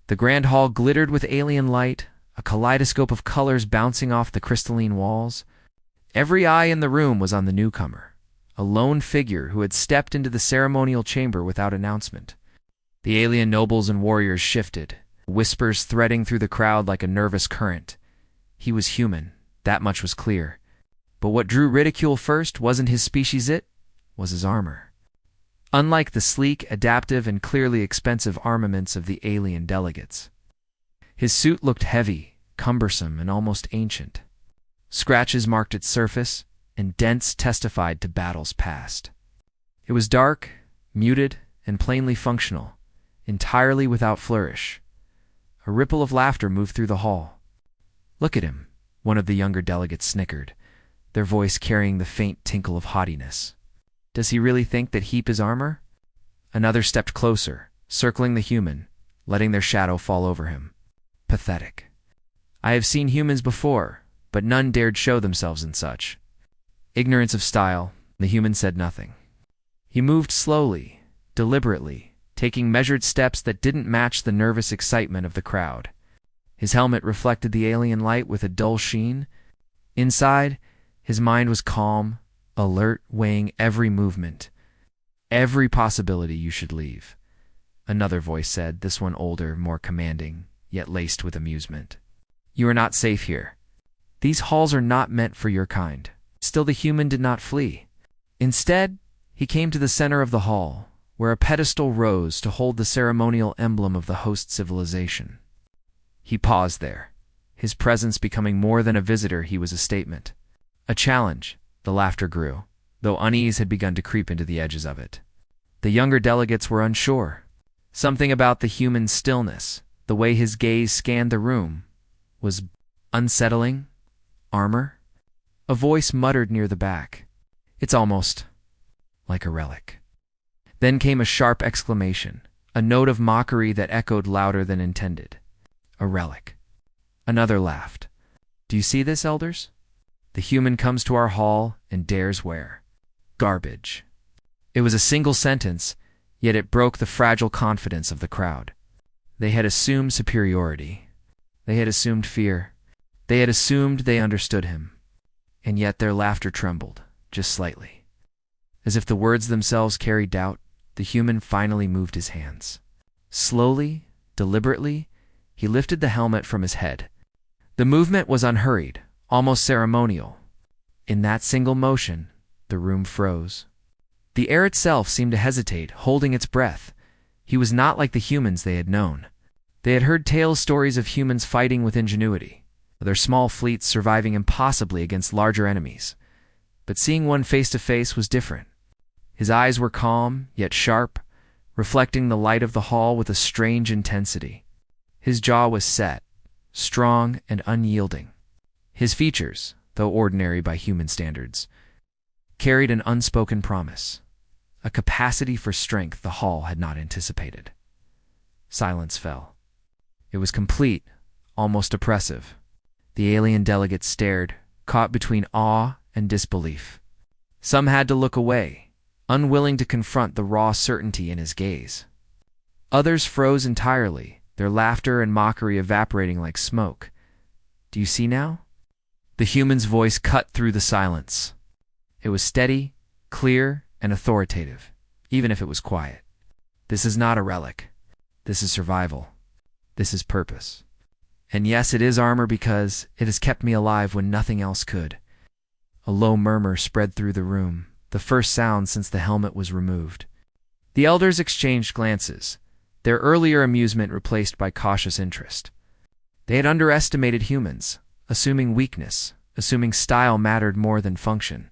The grand hall glittered with alien light, a kaleidoscope of colors bouncing off the crystalline walls. Every eye in the room was on the newcomer, a lone figure who had stepped into the ceremonial chamber without announcement. The alien nobles and warriors shifted, whispers threading through the crowd like a nervous current. He was human, that much was clear. But what drew ridicule first wasn't his species, it was his armor. Unlike the sleek, adaptive, and clearly expensive armaments of the alien delegates, his suit looked heavy, cumbersome, and almost ancient. Scratches marked its surface, and dents testified to battles past. It was dark, muted, and plainly functional, entirely without flourish. A ripple of laughter moved through the hall. "Look at him," one of the younger delegates snickered, their voice carrying the faint tinkle of haughtiness. "Does he really think that heap is armor?" Another stepped closer, circling the human, letting their shadow fall over him. "Pathetic. I have seen humans before, but none dared show themselves in such." Ignorance of style, the human said nothing. He moved slowly, deliberately, taking measured steps that didn't match the nervous excitement of the crowd. His helmet reflected the alien light with a dull sheen. Inside, his mind was calm, alert, weighing every movement, every possibility you should leave. Another voice said, this one older, more commanding, yet laced with amusement. "You are not safe here. These halls are not meant for your kind." Still the human did not flee. Instead, he came to the center of the hall, where a pedestal rose to hold the ceremonial emblem of the host civilization. He paused there, his presence becoming more than a visitor. He was a statement. A challenge. The laughter grew, though unease had begun to creep into the edges of it. The younger delegates were unsure. Something about the human's stillness, the way his gaze scanned the room, was unsettling. Armor? A voice muttered near the back. "It's almost like a relic." Then came a sharp exclamation, a note of mockery that echoed louder than intended. "A relic." Another laughed. "Do you see this, elders? The human comes to our hall and dares wear garbage." It was a single sentence, yet it broke the fragile confidence of the crowd. They had assumed superiority. They had assumed fear. They had assumed they understood him. And yet their laughter trembled, just slightly. As if the words themselves carried doubt, the human finally moved his hands. Slowly, deliberately, he lifted the helmet from his head. The movement was unhurried, almost ceremonial. In that single motion, the room froze. The air itself seemed to hesitate, holding its breath. He was not like the humans they had known. They had heard stories of humans fighting with ingenuity, their small fleets surviving impossibly against larger enemies. But seeing one face to face was different. His eyes were calm, yet sharp, reflecting the light of the hall with a strange intensity. His jaw was set, strong and unyielding. His features, though ordinary by human standards, carried an unspoken promise, a capacity for strength the hall had not anticipated. Silence fell. It was complete, almost oppressive. The alien delegates stared, caught between awe and disbelief. Some had to look away, unwilling to confront the raw certainty in his gaze. Others froze entirely, their laughter and mockery evaporating like smoke. "Do you see now?" The human's voice cut through the silence. It was steady, clear, and authoritative, even if it was quiet. "This is not a relic. This is survival. This is purpose. And yes, it is armor because it has kept me alive when nothing else could." A low murmur spread through the room, the first sound since the helmet was removed. The elders exchanged glances, their earlier amusement replaced by cautious interest. They had underestimated humans, assuming weakness, assuming style mattered more than function.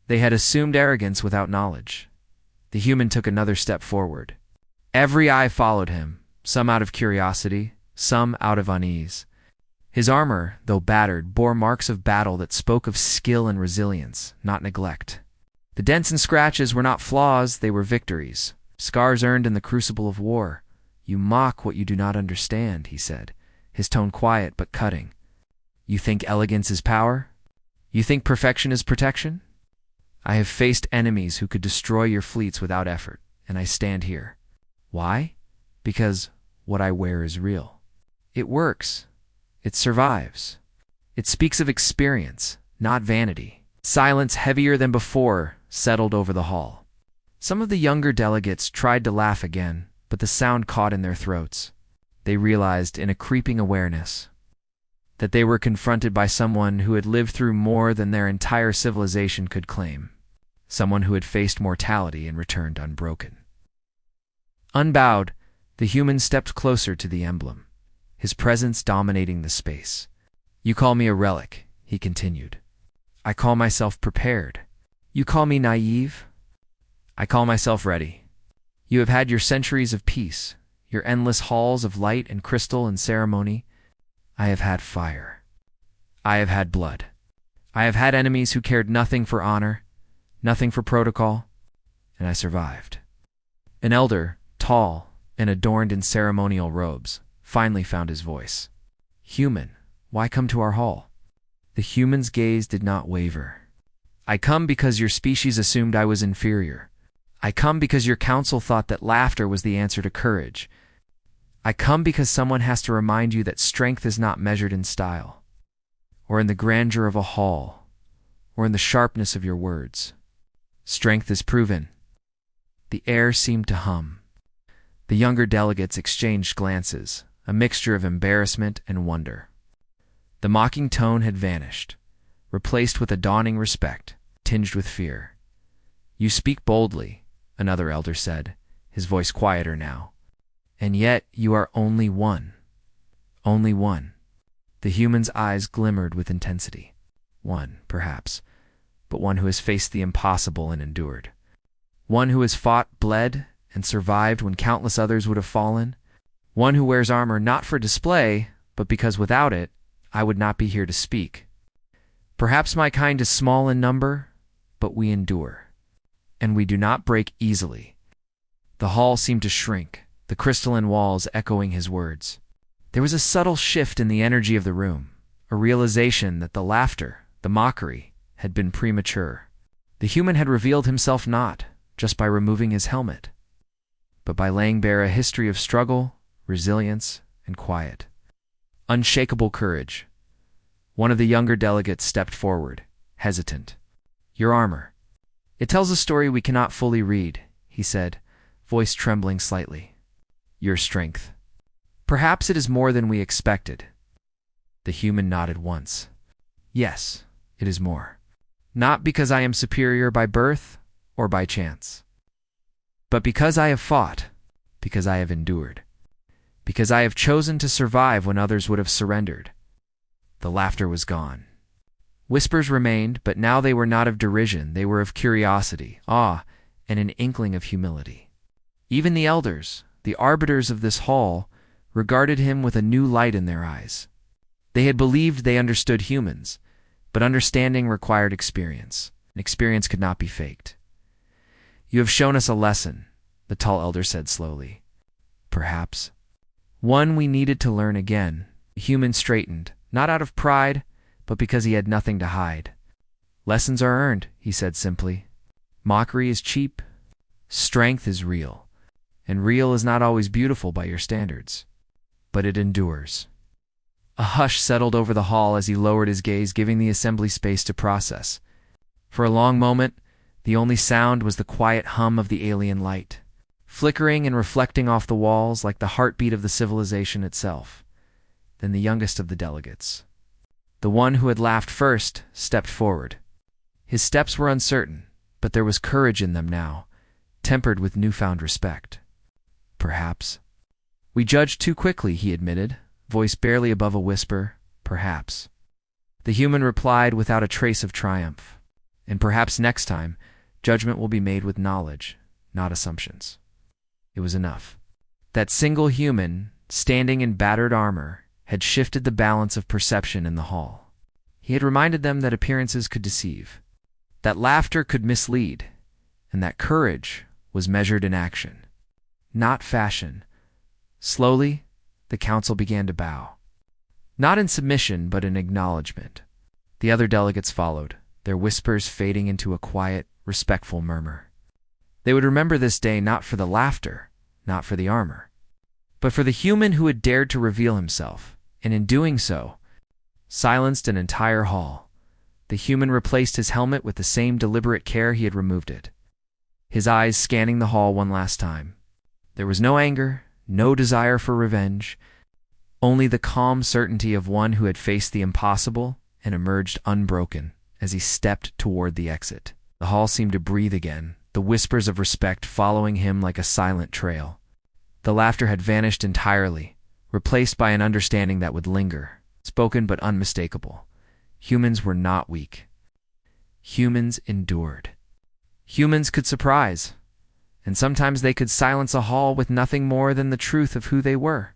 They had assumed arrogance without knowledge. The human took another step forward. Every eye followed him, some out of curiosity, some out of unease. His armor, though battered, bore marks of battle that spoke of skill and resilience, not neglect. The dents and scratches were not flaws, they were victories, scars earned in the crucible of war. "You mock what you do not understand," he said, his tone quiet but cutting. "You think elegance is power? You think perfection is protection? I have faced enemies who could destroy your fleets without effort, and I stand here. Why? Because what I wear is real. It works. It survives. It speaks of experience, not vanity. Silence heavier than before settled over the hall. Some of the younger delegates tried to laugh again, but the sound caught in their throats. They realized in a creeping awareness that they were confronted by someone who had lived through more than their entire civilization could claim. Someone who had faced mortality and returned unbroken. Unbowed, the human stepped closer to the emblem, his presence dominating the space. "You call me a relic," he continued. "I call myself prepared. You call me naive. I call myself ready. You have had your centuries of peace, your endless halls of light and crystal and ceremony. I have had fire. I have had blood. I have had enemies who cared nothing for honor, nothing for protocol, and I survived." An elder, tall and adorned in ceremonial robes, finally found his voice. "Human, why come to our hall?" The human's gaze did not waver. "I come because your species assumed I was inferior. I come because your council thought that laughter was the answer to courage. I come because someone has to remind you that strength is not measured in style, or in the grandeur of a hall, or in the sharpness of your words. Strength is proven." The air seemed to hum. The younger delegates exchanged glances, a mixture of embarrassment and wonder. The mocking tone had vanished, replaced with a dawning respect, tinged with fear. "You speak boldly," another elder said, his voice quieter now. "And yet you are only one. Only one." The human's eyes glimmered with intensity. One, perhaps, but one who has faced the impossible and endured. One who has fought, bled, and survived when countless others would have fallen. One who wears armor not for display, but because without it, I would not be here to speak. Perhaps my kind is small in number, but we endure. And we do not break easily. The hall seemed to shrink, the crystalline walls echoing his words. There was a subtle shift in the energy of the room, a realization that the laughter, the mockery, had been premature. The human had revealed himself not just by removing his helmet, but by laying bare a history of struggle, resilience, and quiet. Unshakable courage. One of the younger delegates stepped forward, hesitant. "Your armor. It tells a story we cannot fully read," he said, voice trembling slightly. "Your strength. Perhaps it is more than we expected." The human nodded once. "Yes, it is more. Not because I am superior by birth or by chance, but because I have fought, because I have endured, because I have chosen to survive when others would have surrendered." The laughter was gone. Whispers remained, but now they were not of derision, they were of curiosity, awe, and an inkling of humility. Even the elders, the arbiters of this hall, regarded him with a new light in their eyes. They had believed they understood humans, but understanding required experience, and experience could not be faked. "You have shown us a lesson," the tall elder said slowly. "Perhaps one we needed to learn again." The human straightened, not out of pride, but because he had nothing to hide. "Lessons are earned," he said simply. "Mockery is cheap. Strength is real. And real is not always beautiful by your standards. But it endures." A hush settled over the hall as he lowered his gaze, giving the assembly space to process. For a long moment, the only sound was the quiet hum of the alien light, flickering and reflecting off the walls like the heartbeat of the civilization itself. Then the youngest of the delegates, the one who had laughed first, stepped forward. His steps were uncertain, but there was courage in them now, tempered with newfound respect. "Perhaps we judged too quickly," he admitted, voice barely above a whisper. "Perhaps." The human replied without a trace of triumph. "And perhaps next time, judgment will be made with knowledge, not assumptions." It was enough. That single human, standing in battered armor, had shifted the balance of perception in the hall. He had reminded them that appearances could deceive, that laughter could mislead, and that courage was measured in action, not fashion. Slowly, the council began to bow. Not in submission, but in acknowledgement. The other delegates followed, their whispers fading into a quiet, respectful murmur. They would remember this day not for the laughter, not for the armor, but for the human who had dared to reveal himself, and in doing so, silenced an entire hall. The human replaced his helmet with the same deliberate care he had removed it, his eyes scanning the hall one last time. There was no anger, no desire for revenge, only the calm certainty of one who had faced the impossible and emerged unbroken as he stepped toward the exit. The hall seemed to breathe again, the whispers of respect following him like a silent trail. The laughter had vanished entirely, replaced by an understanding that would linger, spoken but unmistakable. Humans were not weak. Humans endured. Humans could surprise, and sometimes they could silence a hall with nothing more than the truth of who they were.